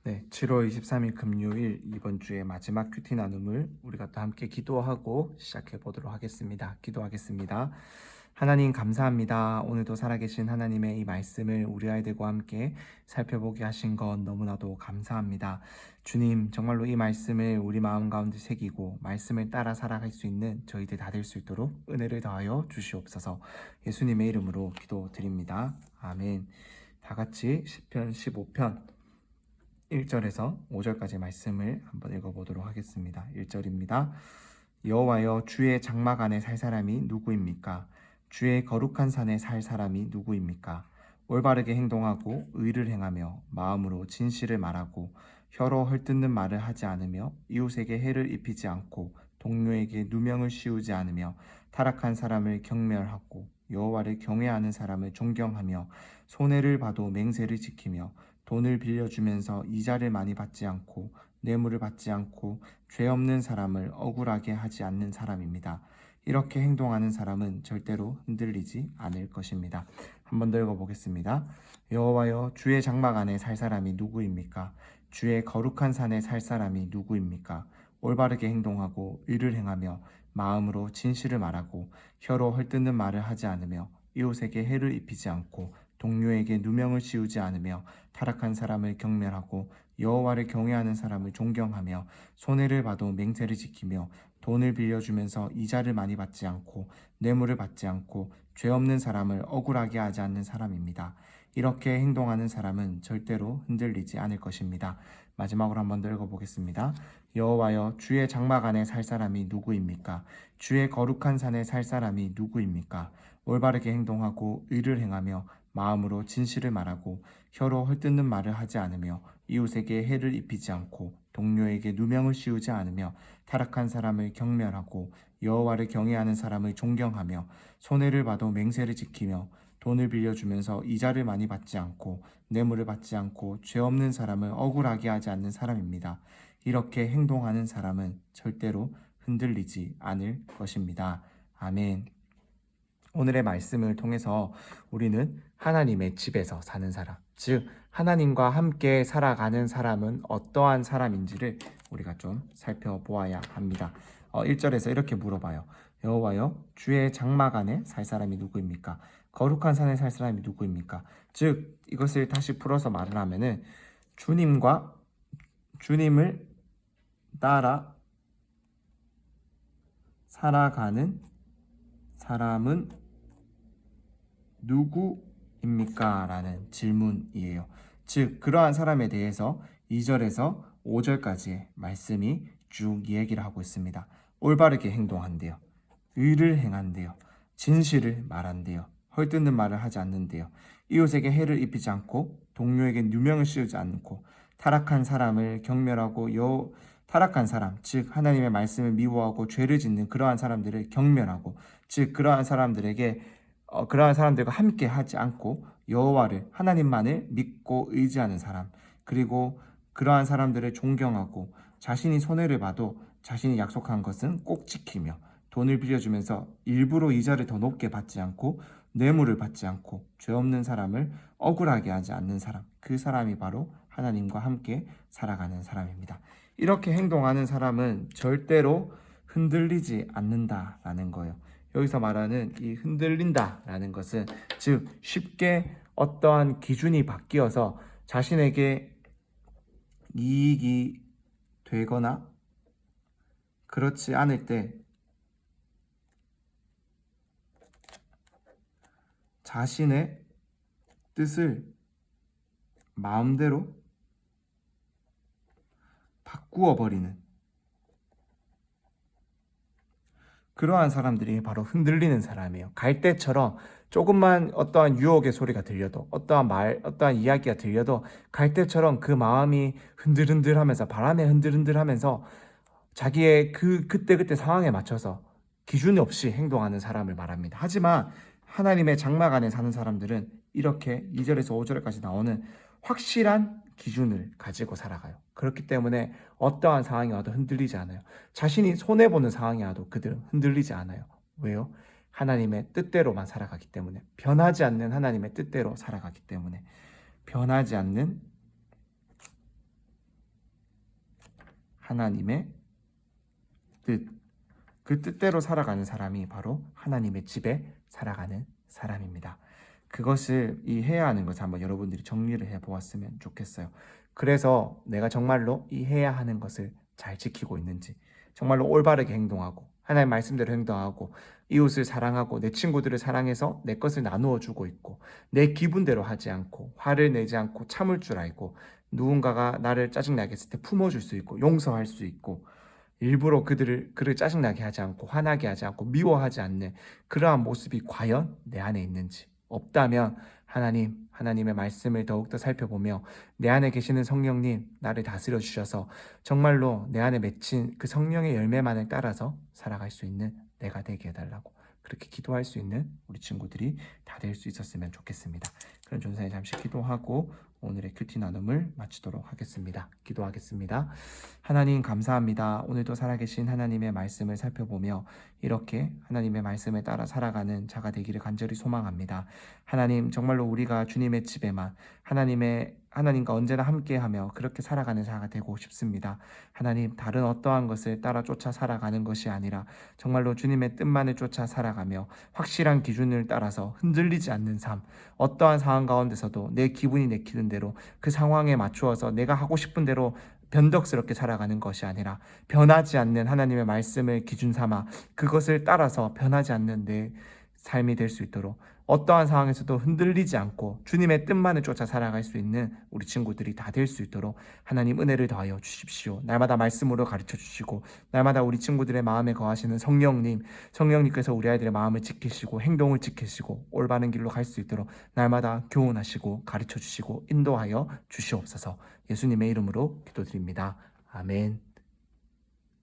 네, 7월 23일 금요일 이번 주의 마지막 큐티 나눔을 우리가 또 함께 기도하고 시작해 보도록 하겠습니다. 기도하겠습니다. 하나님 감사합니다. 오늘도 살아계신 하나님의 이 말씀을 우리 아이들과 함께 살펴보게 하신 것 너무나도 감사합니다. 주님, 정말로 이 말씀을 우리 마음 가운데 새기고 말씀을 따라 살아갈 수 있는 저희들 다 될 수 있도록 은혜를 더하여 주시옵소서. 예수님의 이름으로 기도드립니다. 아멘. 다 같이 시편 15편 1절에서 5절까지 말씀을 한번 읽어보도록 하겠습니다. 1절입니다. 여호와여, 주의 장막 안에 살 사람이 누구입니까? 주의 거룩한 산에 살 사람이 누구입니까? 올바르게 행동하고 의를 행하며 마음으로 진실을 말하고 혀로 헐뜯는 말을 하지 않으며 이웃에게 해를 입히지 않고 동료에게 누명을 씌우지 않으며 타락한 사람을 경멸하고 여호와를 경외하는 사람을 존경하며 손해를 봐도 맹세를 지키며 돈을 빌려주면서 이자를 많이 받지 않고 뇌물을 받지 않고 죄 없는 사람을 억울하게 하지 않는 사람입니다. 이렇게 행동하는 사람은 절대로 흔들리지 않을 것입니다. 한 번 더 읽어보겠습니다. 여호와여, 주의 장막 안에 살 사람이 누구입니까? 주의 거룩한 산에 살 사람이 누구입니까? 올바르게 행동하고 의를 행하며 마음으로 진실을 말하고 혀로 헐뜯는 말을 하지 않으며 이웃에게 해를 입히지 않고 동료에게 누명을 씌우지 않으며 타락한 사람을 경멸하고 여호와를 경외하는 사람을 존경하며 손해를 봐도 맹세를 지키며 돈을 빌려주면서 이자를 많이 받지 않고 뇌물을 받지 않고 죄 없는 사람을 억울하게 하지 않는 사람입니다. 이렇게 행동하는 사람은 절대로 흔들리지 않을 것입니다. 마지막으로 한 번 더 읽어보겠습니다. 여호와여, 주의 장막 안에 살 사람이 누구입니까? 주의 거룩한 산에 살 사람이 누구입니까? 올바르게 행동하고 의를 행하며 마음으로 진실을 말하고 혀로 헐뜯는 말을 하지 않으며 이웃에게 해를 입히지 않고 동료에게 누명을 씌우지 않으며 타락한 사람을 경멸하고 여호와를 경외하는 사람을 존경하며 손해를 봐도 맹세를 지키며 돈을 빌려주면서 이자를 많이 받지 않고 뇌물을 받지 않고 죄 없는 사람을 억울하게 하지 않는 사람입니다. 이렇게 행동하는 사람은 절대로 흔들리지 않을 것입니다. 아멘. 오늘의 말씀을 통해서 우리는 하나님의 집에서 사는 사람, 즉 하나님과 함께 살아가는 사람은 어떠한 사람인지를 우리가 좀 살펴보아야 합니다. 1절에서 이렇게 물어봐요. 여호와여, 주의 장막 안에 살 사람이 누구입니까? 거룩한 산에 살 사람이 누구입니까? 즉 이것을 다시 풀어서 말을 하면은 주님을 따라 살아가는 사람은 누구입니까? 라는 질문이에요. 즉 그러한 사람에 대해서 2절에서 5절까지의 말씀이 쭉 얘기를 하고 있습니다. 올바르게 행동한대요. 의를 행한대요. 진실을 말한대요. 헐뜯는 말을 하지 않는데요. 이웃에게 해를 입히지 않고 동료에게 누명을 씌우지 않고 타락한 사람을 경멸하고 타락한 사람, 즉 하나님의 말씀을 미워하고 죄를 짓는 그러한 사람들을 경멸하고, 즉 그러한 사람들과 함께 하지 않고 여호와를 하나님만을 믿고 의지하는 사람, 그리고 그러한 사람들을 존경하고 자신이 손해를 봐도 자신이 약속한 것은 꼭 지키며 돈을 빌려주면서 일부러 이자를 더 높게 받지 않고 뇌물을 받지 않고 죄 없는 사람을 억울하게 하지 않는 사람, 그 사람이 바로 하나님과 함께 살아가는 사람입니다. 이렇게 행동하는 사람은 절대로 흔들리지 않는다라는 거예요. 여기서 말하는 이 흔들린다라는 것은 즉 쉽게 어떠한 기준이 바뀌어서 자신에게 이익이 되거나 그렇지 않을 때 자신의 뜻을 마음대로 바꾸어 버리는 그러한 사람들이 바로 흔들리는 사람이에요. 갈대처럼 조금만 어떠한 유혹의 소리가 들려도 어떠한 이야기가 들려도 갈대처럼 그 마음이 흔들흔들하면서 바람에 흔들흔들하면서 자기의 그때그때 상황에 맞춰서 기준 없이 행동하는 사람을 말합니다. 하지만 하나님의 장막 안에 사는 사람들은 이렇게 2절에서 5절까지 나오는 확실한 기준을 가지고 살아가요. 그렇기 때문에 어떠한 상황이 와도 흔들리지 않아요. 자신이 손해보는 상황이 와도 그들은 흔들리지 않아요. 왜요? 하나님의 뜻대로만 살아가기 때문에, 변하지 않는 하나님의 뜻대로 살아가기 때문에, 변하지 않는 하나님의 뜻, 그 뜻대로 살아가는 사람이 바로 하나님의 집에 살아가는 사람입니다. 그것을 이해야 하는 것을 한번 여러분들이 정리를 해보았으면 좋겠어요. 그래서 내가 정말로 이 해야 하는 것을 잘 지키고 있는지, 정말로 올바르게 행동하고 하나님 말씀대로 행동하고 이웃을 사랑하고 내 친구들을 사랑해서 내 것을 나누어 주고 있고 내 기분대로 하지 않고 화를 내지 않고 참을 줄 알고 누군가가 나를 짜증나게 했을 때 품어줄 수 있고 용서할 수 있고 일부러 그를 짜증나게 하지 않고 화나게 하지 않고 미워하지 않는 그러한 모습이 과연 내 안에 있는지, 없다면 하나님의 말씀을 더욱더 살펴보며 내 안에 계시는 성령님 나를 다스려 주셔서 정말로 내 안에 맺힌 그 성령의 열매만을 따라서 살아갈 수 있는 내가 되게 해달라고 그렇게 기도할 수 있는 우리 친구들이 다 될 수 있었으면 좋겠습니다. 그런 존사에 잠시 기도하고 오늘의 큐티 나눔을 마치도록 하겠습니다. 기도하겠습니다. 하나님 감사합니다. 오늘도 살아계신 하나님의 말씀을 살펴보며 이렇게 하나님의 말씀에 따라 살아가는 자가 되기를 간절히 소망합니다. 하나님 정말로 우리가 주님의 집에만 하나님과 언제나 함께하며 그렇게 살아가는 자가 되고 싶습니다. 하나님 다른 어떠한 것을 따라 쫓아 살아가는 것이 아니라 정말로 주님의 뜻만을 쫓아 살아가며 확실한 기준을 따라서 흔들리지 않는 삶, 어떠한 상황 가운데서도 내 기분이 내키는 대로 그 상황에 맞추어서 내가 하고 싶은 대로 변덕스럽게 살아가는 것이 아니라 변하지 않는 하나님의 말씀을 기준 삼아 그것을 따라서 변하지 않는 내 삶이 될 수 있도록 어떠한 상황에서도 흔들리지 않고 주님의 뜻만을 쫓아 살아갈 수 있는 우리 친구들이 다 될 수 있도록 하나님 은혜를 더하여 주십시오. 날마다 말씀으로 가르쳐 주시고 날마다 우리 친구들의 마음에 거하시는 성령님께서 우리 아이들의 마음을 지키시고 행동을 지키시고 올바른 길로 갈 수 있도록 날마다 교훈하시고 가르쳐 주시고 인도하여 주시옵소서. 예수님의 이름으로 기도드립니다. 아멘.